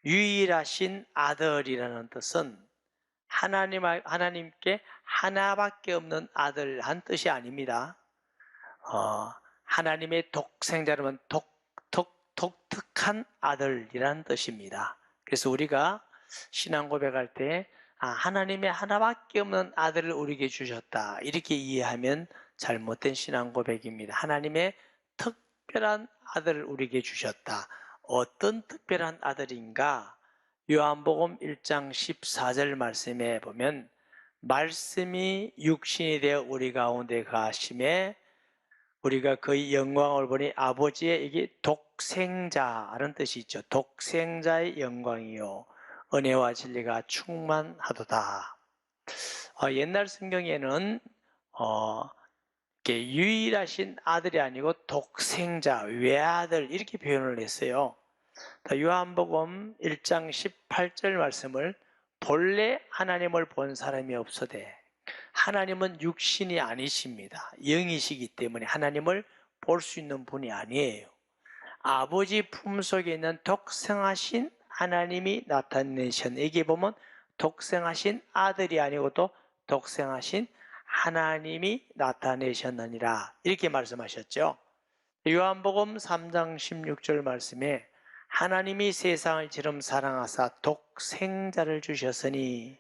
유일하신 아들이라는 뜻은 하나님께 하나밖에 없는 아들 한 뜻이 아닙니다. 하나님의 독생자라면 독특한 아들이라는 뜻입니다. 그래서 우리가 신앙 고백할 때 하나님의 하나밖에 없는 아들을 우리에게 주셨다, 이렇게 이해하면 잘못된 신앙 고백입니다. 하나님의 특별한 아들을 우리에게 주셨다. 어떤 특별한 아들인가? 요한복음 1장 14절 말씀에 보면 말씀이 육신이 되어 우리 가운데 거하심에 우리가 그의 영광을 보니 아버지의 이게 독생자라는 뜻이 있죠. 독생자의 영광이요 은혜와 진리가 충만하도다. 옛날 성경에는 이렇게 유일하신 아들이 아니고 독생자, 외아들 이렇게 표현을 했어요. 요한복음 1장 18절 말씀을 본래 하나님을 본 사람이 없으되, 하나님은 육신이 아니십니다. 영이시기 때문에 하나님을 볼 수 있는 분이 아니에요. 아버지 품속에 있는 독생하신 하나님이 나타내신, 여기 보면 독생하신 아들이 아니고 또 독생하신 하나님이 나타내셨느니라, 이렇게 말씀하셨죠. 요한복음 3장 16절 말씀에 하나님이 세상을 지름 사랑하사 독생자를 주셨으니,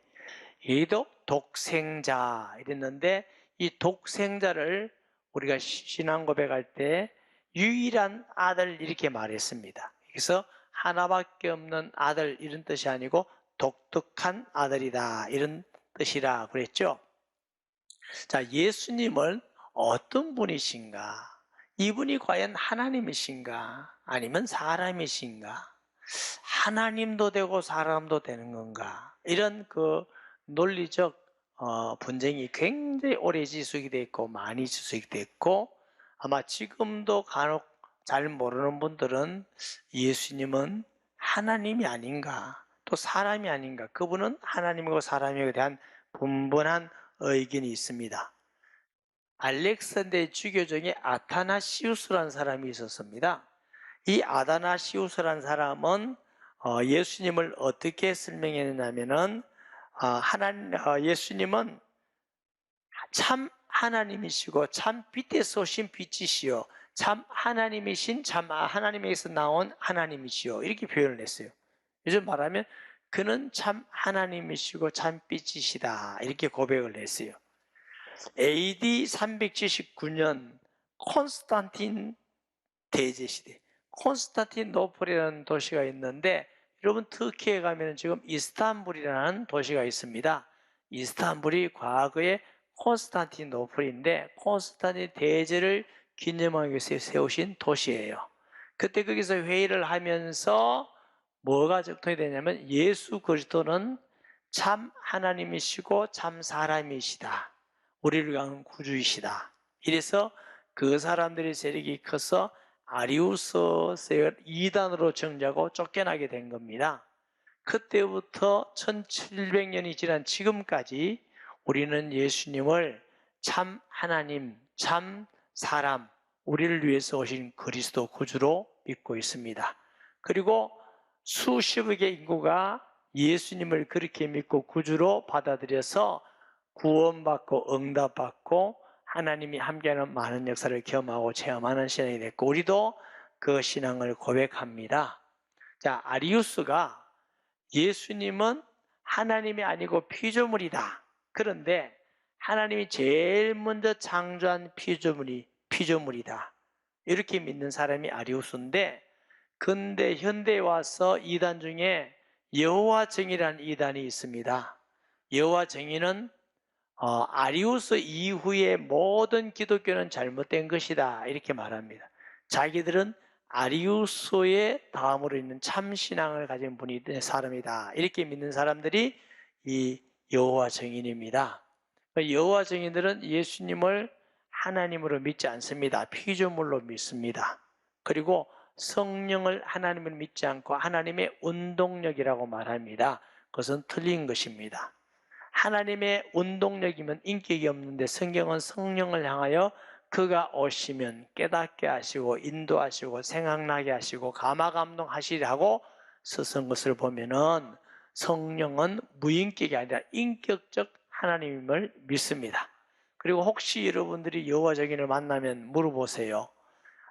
이도 독생자 이랬는데, 이 독생자를 우리가 신앙 고백할 때 유일한 아들 이렇게 말했습니다. 그래서 하나밖에 없는 아들 이런 뜻이 아니고 독특한 아들이다 이런 뜻이라 그랬죠. 자, 예수님은 어떤 분이신가? 이분이 과연 하나님이신가? 아니면 사람이신가? 하나님도 되고 사람도 되는 건가? 이런 논리적 분쟁이 굉장히 오래 지속이 됐고 많이 지속이 됐고, 아마 지금도 간혹 잘 모르는 분들은 예수님은 하나님이 아닌가, 또 사람이 아닌가, 그분은 하나님이고 사람에 대한 분분한 의견이 있습니다. 알렉산더의 주교 중에 아타나시우스라는 사람이 있었습니다. 이 아타나시우스라는 사람은 예수님을 어떻게 설명했냐면은 예수님은 참 하나님이시고 참 빛에서 오신 빛이시요 참 하나님이신 참 하나님에게서 나온 하나님이시요, 이렇게 표현을 했어요. 요즘 말하면 그는 참 하나님이시고 참 빛이시다, 이렇게 고백을 했어요. AD 379년 콘스탄틴 대제 시대, 콘스탄티노플이라는 도시가 있는데, 여러분 터키에 가면 지금 이스탄불이라는 도시가 있습니다. 이스탄불이 과거에 콘스탄티노플인데 콘스탄틴 대제를 기념하기 위해서 세우신 도시예요. 그때 거기서 회의를 하면서 뭐가 적통이 되냐면 예수 그리스도는 참 하나님이시고 참 사람이시다, 우리를 위한 구주이시다. 이래서 그 사람들의 세력이 커서 아리우스를 이단으로 정죄하고 쫓겨나게 된 겁니다. 그때부터 1700년이 지난 지금까지 우리는 예수님을 참 하나님, 참 사람, 우리를 위해서 오신 그리스도 구주로 믿고 있습니다. 그리고 수십억의 인구가 예수님을 그렇게 믿고 구주로 받아들여서 구원받고 응답받고 하나님이 함께하는 많은 역사를 경험하고 체험하는 신앙이 됐고, 우리도 그 신앙을 고백합니다. 자, 아리우스가 예수님은 하나님이 아니고 피조물이다, 그런데 하나님이 제일 먼저 창조한 피조물이 피조물이다, 이렇게 믿는 사람이 아리우스인데, 근데 현대에 와서 이단 중에 여호와 정의라는 이단이 있습니다. 여호와 정의는 아리우스 이후에 모든 기독교는 잘못된 것이다, 이렇게 말합니다. 자기들은 아리우스의 다음으로 있는 참신앙을 가진 분이 사람이다, 이렇게 믿는 사람들이 이 여호와 증인입니다. 여호와 증인들은 예수님을 하나님으로 믿지 않습니다. 피조물로 믿습니다. 그리고 성령을 하나님을 믿지 않고 하나님의 운동력이라고 말합니다. 그것은 틀린 것입니다. 하나님의 운동력이면 인격이 없는데, 성경은 성령을 향하여 그가 오시면 깨닫게 하시고 인도하시고 생각나게 하시고 감화감동하시라고 쓰신 것을 보면은 성령은 무인격이 아니라 인격적 하나님임을 믿습니다. 그리고 혹시 여러분들이 여호와 증인을 만나면 물어보세요.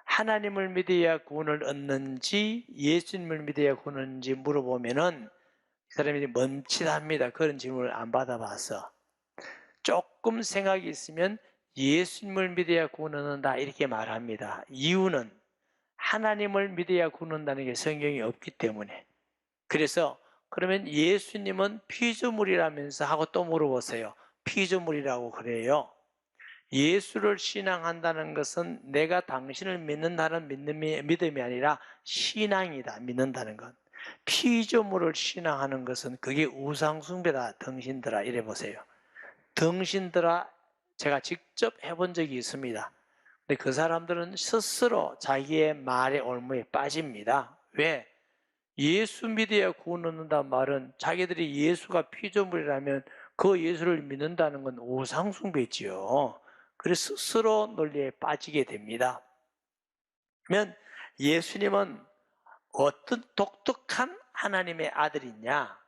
하나님을 믿어야 구원을 얻는지 예수님을 믿어야 구원을 얻는지 물어보면은 그 사람이 멈칫합니다. 그런 질문을 안 받아봐서. 조금 생각이 있으면 예수님을 믿어야 구원을 얻는다 이렇게 말합니다. 이유는 하나님을 믿어야 구원을 얻는다는 게 성경이 없기 때문에. 그래서 그러면 예수님은 피조물이라면서 하고 또 물어보세요. 피조물이라고 그래요. 예수를 신앙한다는 것은 내가 당신을 믿는다는 믿음이 아니라 신앙이다. 믿는다는 것. 피조물을 신앙하는 것은 그게 우상숭배다. 등신들아 이래 보세요. 등신들아 제가 직접 해본 적이 있습니다. 근데 그 사람들은 스스로 자기의 말의 올무에 빠집니다. 왜? 예수 믿어야 구원 얻는다는 말은 자기들이 예수가 피조물이라면 그 예수를 믿는다는 건 우상숭배지요. 그래서 스스로 논리에 빠지게 됩니다. 그러면 예수님은 어떤 독특한 하나님의 아들이냐?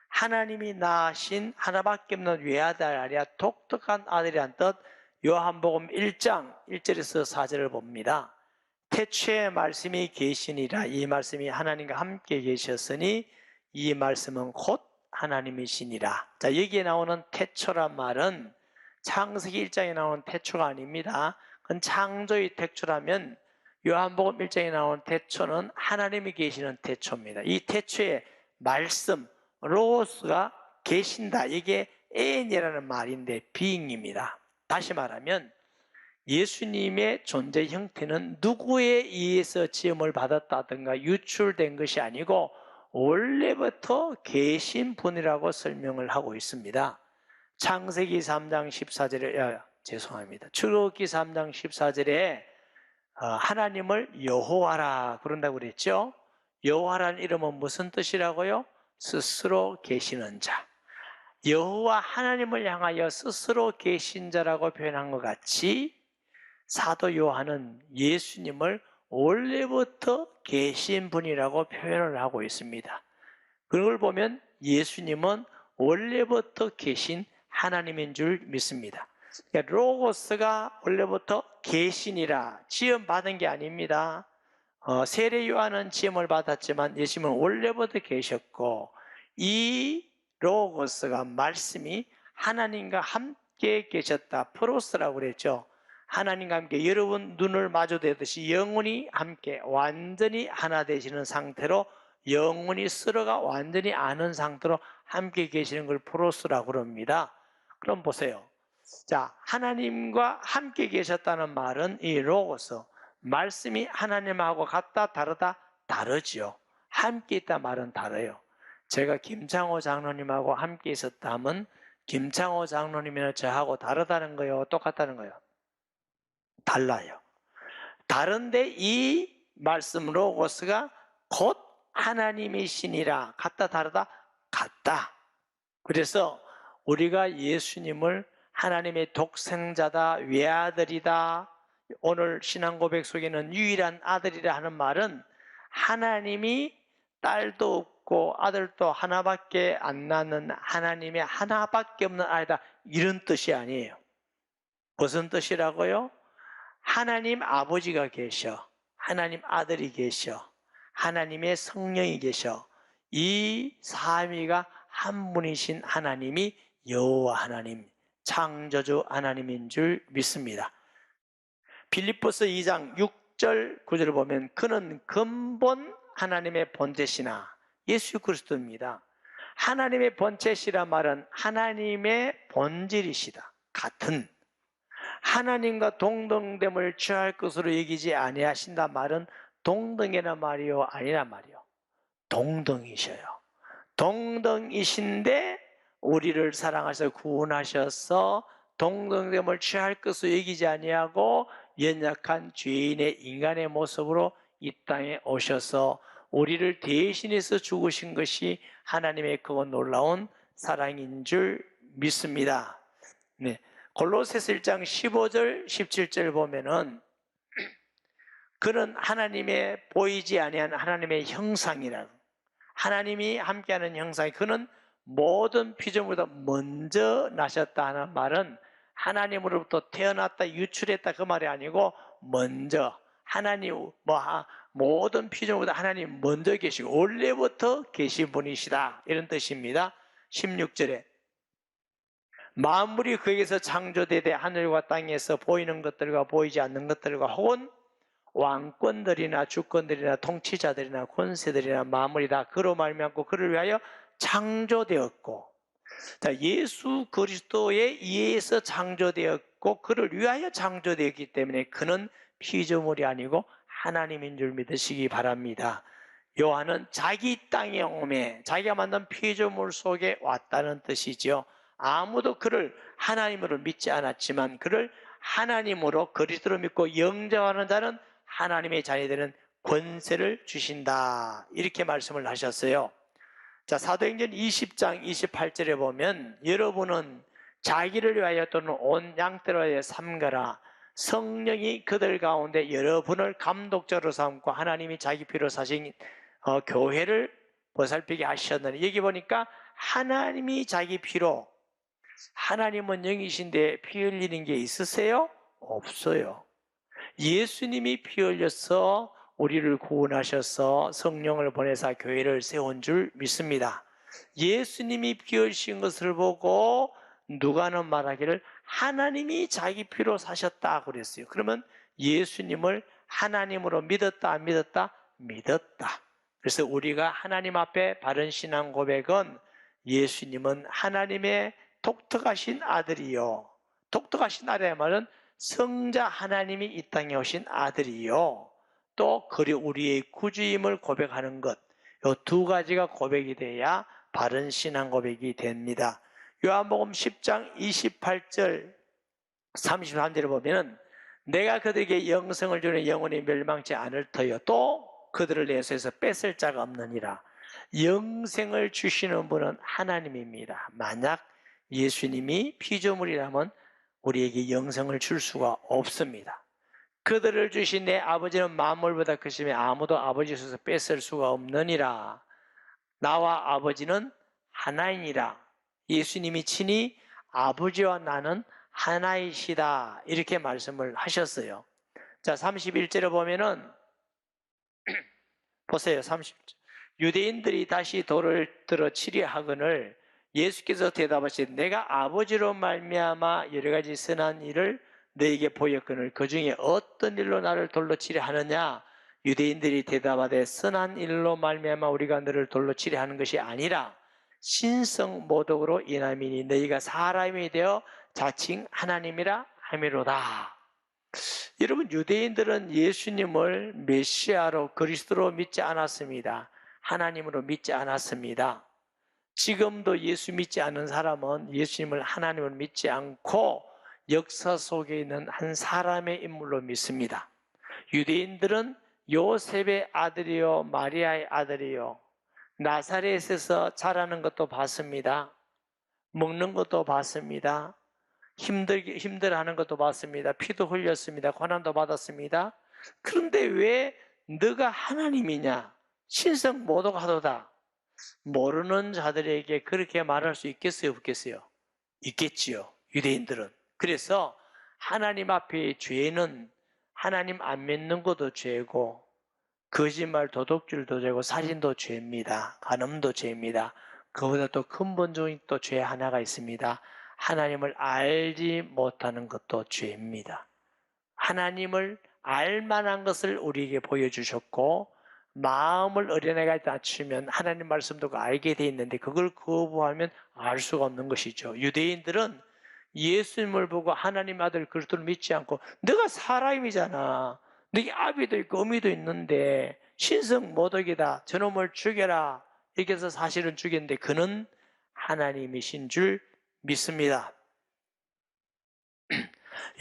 하나님이 낳으신 하나밖에 없는 외아들 아니라 독특한 아들이란 뜻. 요한복음 1장 1절에서 4절을 봅니다. 태초에 말씀이 계시니라. 이 말씀이 하나님과 함께 계셨으니 이 말씀은 곧 하나님이시니라. 자, 여기에 나오는 태초란 말은 창세기 1장에 나오는 태초가 아닙니다. 그건 창조의 태초라면 요한복음 1장에 나오는 태초는 하나님이 계시는 태초입니다. 이 태초에 말씀, 로고스가 계신다. 이게 에인이라는 말인데 being입니다. 다시 말하면 예수님의 존재 형태는 누구에 의해서 지음을 받았다든가 유출된 것이 아니고 원래부터 계신 분이라고 설명을 하고 있습니다. 창세기 3장 14절에 죄송합니다. 출애굽기 3장 14절에 하나님을 여호와라 그런다고 그랬죠. 여호와라는 이름은 무슨 뜻이라고요? 스스로 계시는 자. 여호와 하나님을 향하여 스스로 계신 자라고 표현한 것 같이 사도 요한은 예수님을 원래부터 계신 분이라고 표현을 하고 있습니다. 그걸 보면 예수님은 원래부터 계신 하나님인 줄 믿습니다. 그러니까 로고스가 원래부터 계시니라 지음받은 게 아닙니다. 세례 요한은 지음을 받았지만 예수님은 원래부터 계셨고 이 로고스가 말씀이 하나님과 함께 계셨다. 프로스라고 그랬죠. 하나님과 함께 여러분 눈을 마주대듯이 영원히 함께 완전히 하나 되시는 상태로 영원히 서로가 완전히 아는 상태로 함께 계시는 걸 프로스라고 그럽니다. 그럼 보세요. 자, 하나님과 함께 계셨다는 말은 이 로고스 말씀이 하나님하고 같다 다르다 다르죠. 함께 있다 말은 다르요. 제가 김창호 장로님하고 함께 있었다 하면 김창호 장로님이나 저하고 다르다는 거예요? 똑같다는 거예요? 달라요. 다른데 이 말씀 로고스가 곧 하나님이시니라. 같다 다르다? 같다. 그래서 우리가 예수님을 하나님의 독생자다, 외아들이다, 오늘 신앙 고백 속에는 유일한 아들이라 하는 말은 하나님이 딸도 없고 아들도 하나밖에 안 낳는 하나님의 하나밖에 없는 아이다 이런 뜻이 아니에요. 무슨 뜻이라고요? 하나님 아버지가 계셔, 하나님 아들이 계셔, 하나님의 성령이 계셔. 이 삼위가 한 분이신 하나님이 여호와 하나님, 창조주 하나님인 줄 믿습니다. 빌립보서 2장 6절 9절을 보면 그는 근본 하나님의 본체시나 예수 그리스도입니다. 하나님의 본체시라 말은 하나님의 본질이시다. 같은 하나님과 동등됨을 취할 것으로 여기지 아니하신다 말은 동등이란 말이요 아니란 말이요. 동등이셔요. 동등이신데 우리를 사랑하셔서 구원하셔서 동등됨을 취할 것으로 여기지 아니하고 연약한 죄인의 인간의 모습으로 이 땅에 오셔서 우리를 대신해서 죽으신 것이 하나님의 그 놀라운 사랑인 줄 믿습니다. 네. 골로새서 1장 15절 17절 보면은 그는 하나님의 보이지 아니한 하나님의 형상이라 하나님이 함께하는 형상이 그는 모든 피조물보다 먼저 나셨다 하는 말은 하나님으로부터 태어났다 유출했다 그 말이 아니고 먼저 하나님 모든 피조물보다 하나님 먼저 계시고 원래부터 계신 분이시다 이런 뜻입니다. 16절에 만물이 그에게서 창조되되 하늘과 땅에서 보이는 것들과 보이지 않는 것들과 혹은 왕권들이나 주권들이나 통치자들이나 권세들이나 만물이 다 그로 말미암고 그를 위하여 창조되었고, 자, 예수 그리스도에 의해서 창조되었고 그를 위하여 창조되었기 때문에 그는 피조물이 아니고 하나님인 줄 믿으시기 바랍니다. 요한은 자기 땅에 오매 자기가 만든 피조물 속에 왔다는 뜻이지요. 아무도 그를 하나님으로 믿지 않았지만 그를 하나님으로 그리스도로 믿고 영접하는 자는 하나님의 자녀되는 권세를 주신다 이렇게 말씀을 하셨어요. 자, 사도행전 20장 28절에 보면 여러분은 자기를 위하여 또는 온 양떼를 위하여 삼가라. 성령이 그들 가운데 여러분을 감독자로 삼고 하나님이 자기 피로 사신 교회를 보살피게 하셨느니, 여기 보니까 하나님이 자기 피로, 하나님은 영이신데 피 흘리는 게 있으세요? 없어요. 예수님이 피 흘려서 우리를 구원하셔서 성령을 보내사 교회를 세운 줄 믿습니다. 예수님이 피 흘리신 것을 보고 누가는 말하기를 하나님이 자기 피로 사셨다 그랬어요. 그러면 예수님을 하나님으로 믿었다 안 믿었다? 믿었다. 그래서 우리가 하나님 앞에 바른 신앙 고백은 예수님은 하나님의 독특하신 아들이요, 독특하신 아들의 말은 성자 하나님이 이 땅에 오신 아들이요, 또 우리의 구주임을 고백하는 것, 이 두 가지가 고백이 돼야 바른 신앙 고백이 됩니다. 요한복음 10장 28절 33절을 보면은 내가 그들에게 영생을 주는 영혼이 멸망치 않을 터요 또 그들을 내 손에서 뺏을 자가 없느니라. 영생을 주시는 분은 하나님입니다. 만약 예수님이 피조물이라면 우리에게 영생을 줄 수가 없습니다. 그들을 주신 내 아버지는 만물보다 크시며 아무도 아버지 손에서 뺏을 수가 없느니라. 나와 아버지는 하나이니라. 예수님이 친히 아버지와 나는 하나이시다 이렇게 말씀을 하셨어요. 자, 31절에 보면은 보세요. 30절. 유대인들이 다시 돌을 들어 치려 하거늘 예수께서 대답하시되 내가 아버지로 말미암아 여러 가지 선한 일을 너에게 보였거늘 그 중에 어떤 일로 나를 돌로 치려 하느냐. 유대인들이 대답하되 선한 일로 말미암아 우리가 너를 돌로 치려 하는 것이 아니라 신성 모독으로 인함이니 너희가 사람이 되어 자칭 하나님이라 함이로다. 여러분, 유대인들은 예수님을 메시아로 그리스도로 믿지 않았습니다. 하나님으로 믿지 않았습니다. 지금도 예수 믿지 않는 사람은 예수님을 하나님을 믿지 않고 역사 속에 있는 한 사람의 인물로 믿습니다. 유대인들은 요셉의 아들이요 마리아의 아들이요 나사렛에서 자라는 것도 봤습니다. 먹는 것도 봤습니다. 힘들어하는 것도 봤습니다. 피도 흘렸습니다. 고난도 받았습니다. 그런데 왜 너가 하나님이냐? 신성 모독하도다. 모르는 자들에게 그렇게 말할 수 있겠어요? 없겠어요? 있겠지요. 유대인들은. 그래서 하나님 앞에 죄는 하나님 안 믿는 것도 죄고 거짓말 도둑질도 죄고 살인도 죄입니다. 간음도 죄입니다. 그보다 또 근본적인 또 죄 하나가 있습니다. 하나님을 알지 못하는 것도 죄입니다. 하나님을 알만한 것을 우리에게 보여주셨고 마음을 어린애가 낮추면 하나님 말씀 듣고 알게 돼 있는데 그걸 거부하면 알 수가 없는 것이죠. 유대인들은 예수님을 보고 하나님 아들 그리스도를 믿지 않고 너가 사람이잖아. 너희 아비도 있고 어미도 있는데 신성 모독이다. 저놈을 죽여라. 이렇게 해서 사실은 죽였는데 그는 하나님이신 줄 믿습니다.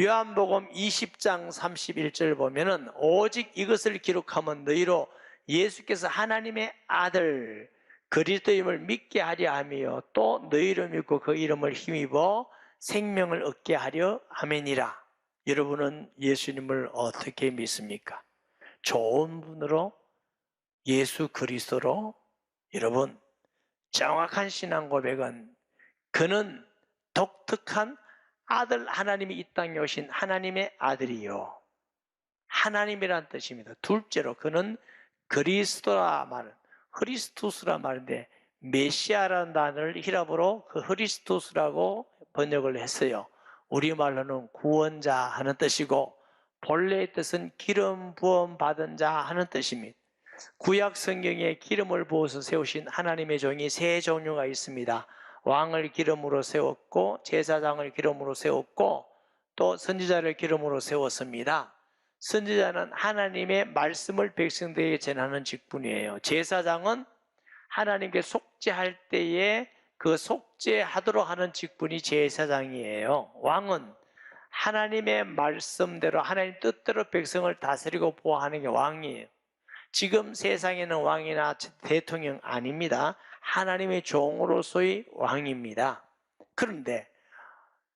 요한복음 20장 31절 보면은 오직 이것을 기록하면 너희로 예수께서 하나님의 아들 그리스도임을 믿게 하려 하며 또 너희를 믿고 그 이름을 힘입어 생명을 얻게 하려 함이니라. 여러분은 예수님을 어떻게 믿습니까? 좋은 분으로 예수 그리스도로 여러분, 정확한 신앙 고백은 그는 독특한 아들, 하나님이 이 땅에 오신 하나님의 아들이요, 하나님이란 뜻입니다. 둘째로 그는 그리스도라 말은, 크리스토스라 말인데 메시아라는 단어를 히라보로 그 크리스토스라고 번역을 했어요. 우리말로는 구원자 하는 뜻이고 본래의 뜻은 기름 부음 받은 자 하는 뜻입니다. 구약 성경에 기름을 부어서 세우신 하나님의 종이 세 종류가 있습니다. 왕을 기름으로 세웠고, 제사장을 기름으로 세웠고, 또 선지자를 기름으로 세웠습니다. 선지자는 하나님의 말씀을 백성들에게 전하는 직분이에요. 제사장은 하나님께 속죄할 때에 그 속죄하도록 하는 직분이 제사장이에요. 왕은 하나님의 말씀대로 하나님 뜻대로 백성을 다스리고 보호하는 게 왕이에요. 지금 세상에는 왕이나 대통령 아닙니다. 하나님의 종으로서의 왕입니다. 그런데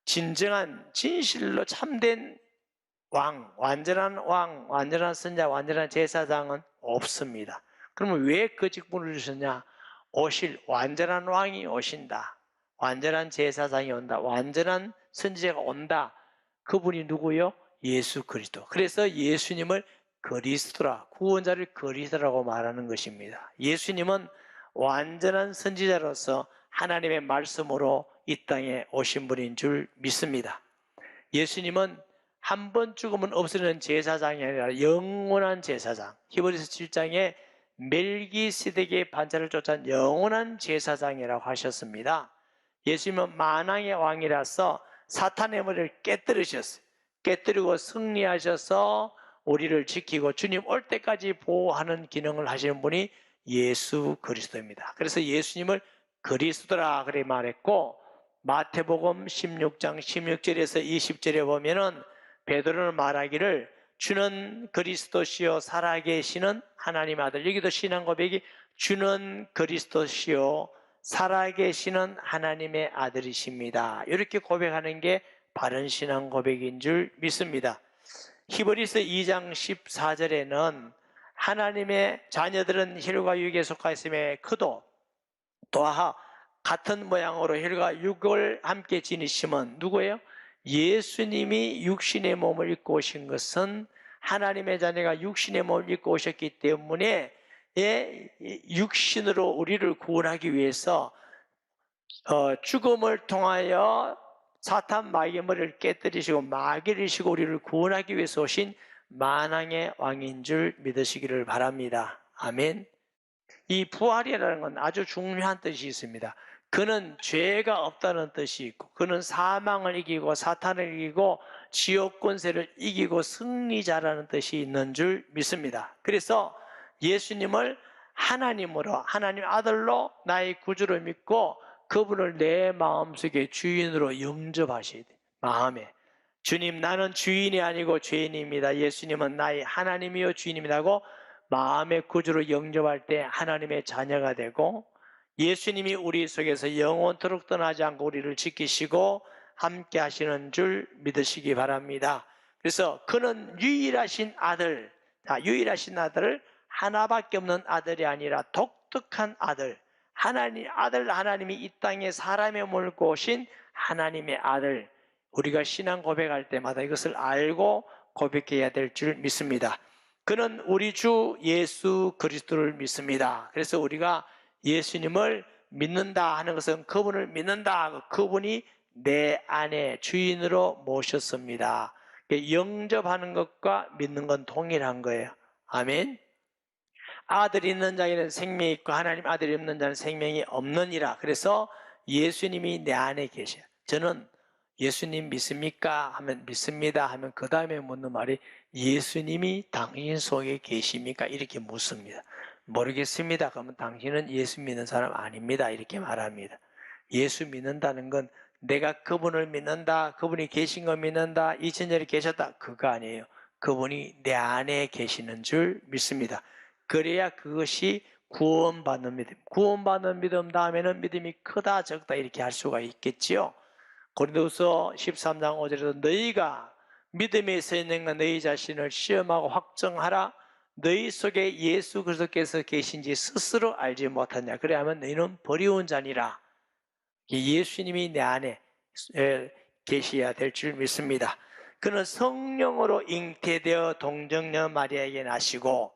진정한 진실로 참된 완전한 선자, 완전한 제사장은 없습니다. 그러면 왜 그 직분을 주셨냐? 오실 완전한 왕이 오신다. 완전한 제사장이 온다. 완전한 선지자가 온다. 그분이 누구요? 예수 그리스도. 그래서 예수님을 그리스도라, 구원자를 그리스도라고 말하는 것입니다. 예수님은 완전한 선지자로서 하나님의 말씀으로 이 땅에 오신 분인 줄 믿습니다. 예수님은 한 번 죽으면 없어지는 제사장이 아니라 영원한 제사장. 히브리서 7장에 멜기세덱의 반차를 쫓은 영원한 제사장이라고 하셨습니다. 예수님은 만왕의 왕이라서 사탄의 머리를 깨뜨리셨어요. 깨뜨리고 승리하셔서 우리를 지키고 주님 올 때까지 보호하는 기능을 하시는 분이 예수 그리스도입니다. 그래서 예수님을 그리스도라 그래 말했고, 마태복음 16장 16절에서 20절에 보면은 베드로는 말하기를 주는 그리스도시요 살아계시는 하나님 아들, 여기도 신앙 고백이 주는 그리스도시요 살아계시는 하나님의 아들이십니다. 이렇게 고백하는 게 바른 신앙 고백인 줄 믿습니다. 히브리서 2장 14절에는 하나님의 자녀들은 혈과 육에 속하 있음에 그도 또한 같은 모양으로 혈과 육을 함께 지니심은 누구예요? 예수님이 육신의 몸을 입고 오신 것은 하나님의 자녀가 육신의 몸을 입고 오셨기 때문에 육신으로 우리를 구원하기 위해서 죽음을 통하여 사탄 마귀의 머리를 깨뜨리시고 마귀를 이시고 우리를 구원하기 위해서 오신 만왕의 왕인 줄 믿으시기를 바랍니다. 아멘. 이 부활이라는 건 아주 중요한 뜻이 있습니다. 그는 죄가 없다는 뜻이 있고, 그는 사망을 이기고 사탄을 이기고 지옥 권세를 이기고 승리자라는 뜻이 있는 줄 믿습니다. 그래서 예수님을 하나님으로, 하나님 아들로 나의 구주로 믿고 그분을 내 마음속에 주인으로 영접하셔야 돼요. 마음에 주님, 나는 주인이 아니고 죄인입니다. 예수님은 나의 하나님이요 주인입니다고 마음의 구주로 영접할 때 하나님의 자녀가 되고, 예수님이 우리 속에서 영원토록 떠나지 않고 우리를 지키시고 함께 하시는 줄 믿으시기 바랍니다. 그래서 그는 유일하신 아들, 유일하신 아들을 하나밖에 없는 아들이 아니라 독특한 아들, 하나님이 이 땅에 사람의 몸을 입고 오신 하나님의 아들, 우리가 신앙 고백할 때마다 이것을 알고 고백해야 될 줄 믿습니다. 그는 우리 주 예수 그리스도를 믿습니다. 그래서 우리가 예수님을 믿는다 하는 것은 그분을 믿는다, 그분이 내 안에 주인으로 모셨습니다. 영접하는 것과 믿는 건 동일한 거예요. 아멘. 아들이 있는 자에는 생명이 있고 하나님 아들이 없는 자는 생명이 없느니라. 그래서 예수님이 내 안에 계셔요. 저는 예수님 믿습니까? 하면 믿습니다 하면 그 다음에 묻는 말이 예수님이 당신 속에 계십니까? 이렇게 묻습니다. 모르겠습니다. 그러면 당신은 예수 믿는 사람 아닙니다. 이렇게 말합니다. 예수 믿는다는 건 내가 그분을 믿는다, 그분이 계신 거 믿는다, 2000년에 계셨다, 그거 아니에요. 그분이 내 안에 계시는 줄 믿습니다. 그래야 그것이 구원받는 믿음. 구원받는 믿음 다음에는 믿음이 크다 적다 이렇게 할 수가 있겠지요. 고린도후서 13장 5절에도 너희가 믿음에 서 있는 건 너희 자신을 시험하고 확정하라. 너희 속에 예수 그리스도께서 계신지 스스로 알지 못하냐. 그래야면 너희는 버리운 자니라. 예수님이 내 안에 계셔야 될 줄 믿습니다. 그는 성령으로 잉태되어 동정녀 마리아에게 나시고,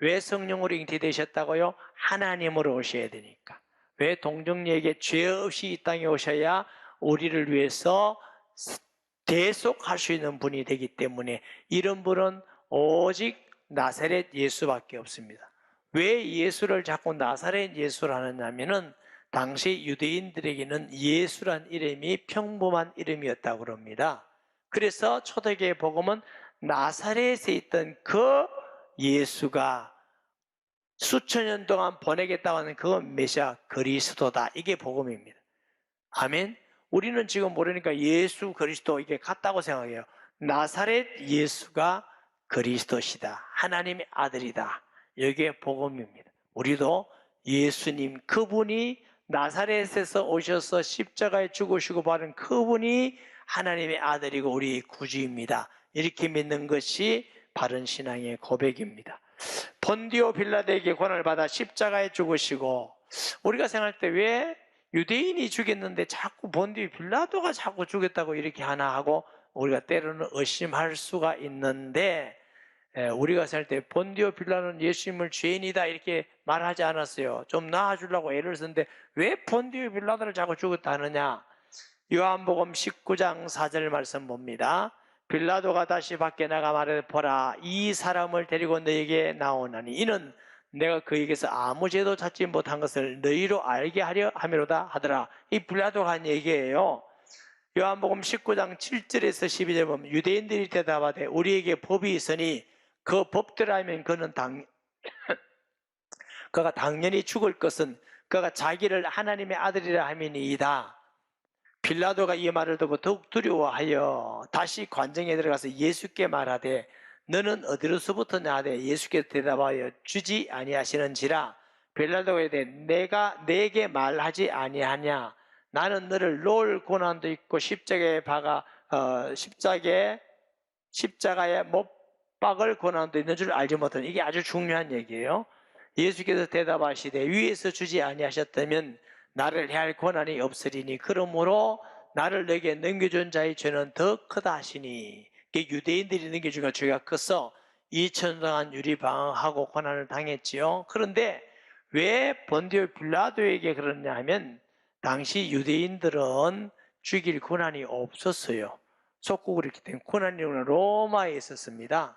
왜 성령으로 잉태되셨다고요? 하나님으로 오셔야 되니까. 왜 동정녀에게 죄 없이 이 땅에 오셔야 우리를 위해서 대속할 수 있는 분이 되기 때문에, 이런 분은 오직 나사렛 예수밖에 없습니다. 왜 예수를 자꾸 나사렛 예수를 하느냐면은 당시 유대인들에게는 예수란 이름이 평범한 이름이었다고 합니다. 그래서 초대교회 복음은 나사렛에 있던 그 예수가 수천 년 동안 보내겠다고 하는 그 메시아 그리스도다. 이게 복음입니다. 아멘. 우리는 지금 모르니까 예수 그리스도 이게 같다고 생각해요. 나사렛 예수가 그리스도시다. 하나님의 아들이다. 이게 복음입니다. 우리도 예수님 그분이 나사렛에서 오셔서 십자가에 죽으시고 받은 그분이 하나님의 아들이고 우리 구주입니다. 이렇게 믿는 것이 바른 신앙의 고백입니다. 본디오 빌라도에게 권한을 받아 십자가에 죽으시고, 우리가 생각할 때 왜 유대인이 죽였는데 자꾸 본디오 빌라도가 자꾸 죽였다고 이렇게 하나 하고 우리가 때로는 의심할 수가 있는데, 우리가 생각할 때 본디오 빌라도는 예수님을 죄인이다 이렇게 말하지 않았어요. 좀 나아주려고 애를 썼는데 왜 본디오 빌라도를 자꾸 죽였다 하느냐. 요한복음 19장 4절 말씀 봅니다. 빌라도가 다시 밖에 나가 말해, 보라, 이 사람을 데리고 너에게 나오나니 이는 내가 그에게서 아무 죄도 찾지 못한 것을 너희로 알게 하려 함이로다 하더라. 이 빌라도가 한 얘기예요. 요한복음 19장 7절에서 12절 보면, 유대인들이 대답하되 우리에게 법이 있으니 그 법대로 하면 그가 당연히 죽을 것은 그가 자기를 하나님의 아들이라 함이니이다. 빌라도가 이 말을 듣고 더욱 두려워하여 다시 관정에 들어가서 예수께 말하되 너는 어디로서부터냐 하되 예수께서 대답하여 주지 아니하시는지라. 빌라도가 이르되 내가 내게 말하지 아니하냐. 나는 너를 놓을 고난도 있고 십자가에 못 박을 고난도 있는 줄 알지 못하는, 이게 아주 중요한 얘기예요. 예수께서 대답하시되 위에서 주지 아니하셨다면 나를 해할 고난이 없으리니 그러므로 나를 내게 넘겨준 자의 죄는 더 크다 하시니. 유대인들이 넘겨준 죄가 커서 2000년 동안 유리방황하고 고난을 당했지요. 그런데 왜 본디오 빌라도에게 그러냐 하면 당시 유대인들은 죽일 고난이 없었어요. 속국을 했기 때문에 고난이 로마에 있었습니다.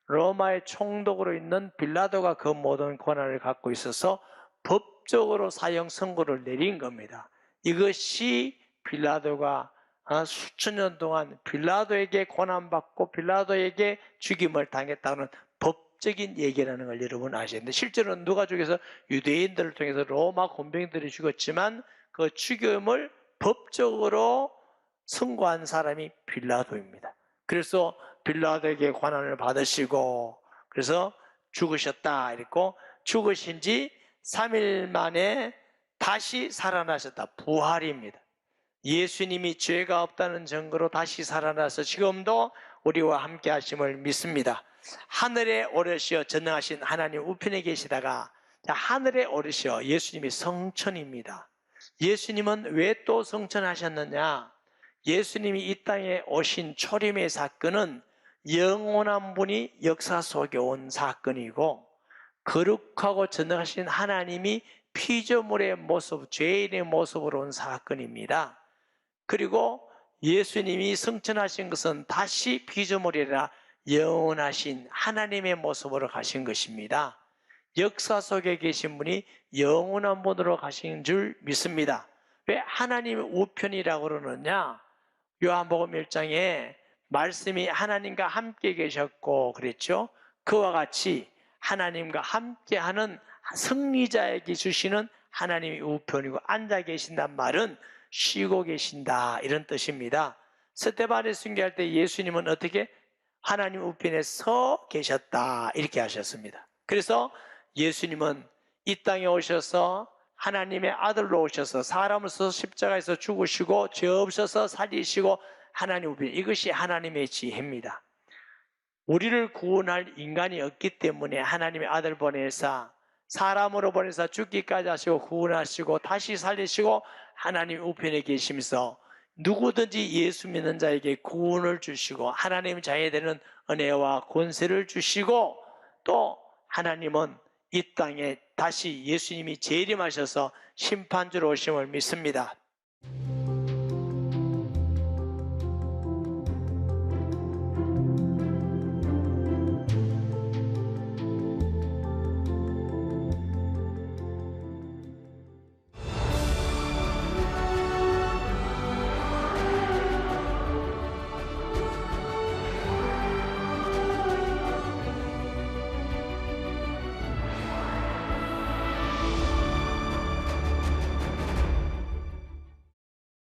로마의 총독으로 있는 빌라도가 그 모든 권한을 갖고 있어서 법적으로 사형 선고를 내린 겁니다. 이것이 빌라도가 수천 년 동안 빌라도에게 고난받고 빌라도에게 죽임을 당했다는 법적인 얘기라는 걸 여러분 아셔야 되는데, 실제로는 누가 죽여서 유대인들을 통해서 로마 군병들이 죽었지만 그 죽임을 법적으로 선고한 사람이 빌라도입니다. 그래서 빌라도에게 고난을 받으시고 그래서 죽으셨다 이랬고, 죽으신 지 3일 만에 다시 살아나셨다. 부활입니다. 예수님이 죄가 없다는 증거로 다시 살아나서 지금도 우리와 함께 하심을 믿습니다. 하늘에 오르시어 전능하신 하나님 우편에 계시다가, 하늘에 오르시어 예수님이 성천입니다. 예수님은 왜 또 성천하셨느냐? 예수님이 이 땅에 오신 초림의 사건은 영원한 분이 역사 속에 온 사건이고, 거룩하고 전능하신 하나님이 피조물의 모습, 죄인의 모습으로 온 사건입니다. 그리고 예수님이 성천하신 것은 다시 피조물이라 영원하신 하나님의 모습으로 가신 것입니다. 역사 속에 계신 분이 영원한 분으로 가신 줄 믿습니다. 왜 하나님의 우편이라고 그러느냐? 요한복음 1장에 말씀이 하나님과 함께 계셨고 그랬죠. 그와 같이 하나님과 함께하는 승리자에게 주시는 하나님의 우편이고, 앉아 계신단 말은 쉬고 계신다 이런 뜻입니다. 스데반을 순교할 때 예수님은 어떻게 하나님 우편에 서 계셨다 이렇게 하셨습니다. 그래서 예수님은 이 땅에 오셔서 하나님의 아들로 오셔서 사람으로서 십자가에서 죽으시고 죄 없어서 살리시고 하나님 우편, 이것이 하나님의 지혜입니다. 우리를 구원할 인간이 없기 때문에 하나님의 아들 보내사 사람으로 보내사 죽기까지 하시고 구원하시고 다시 살리시고 하나님 우편에 계시면서 누구든지 예수 믿는 자에게 구원을 주시고 하나님 자녀 되는 은혜와 권세를 주시고 또 하나님은 이 땅에 다시 예수님이 재림하셔서 심판주로 오심을 믿습니다.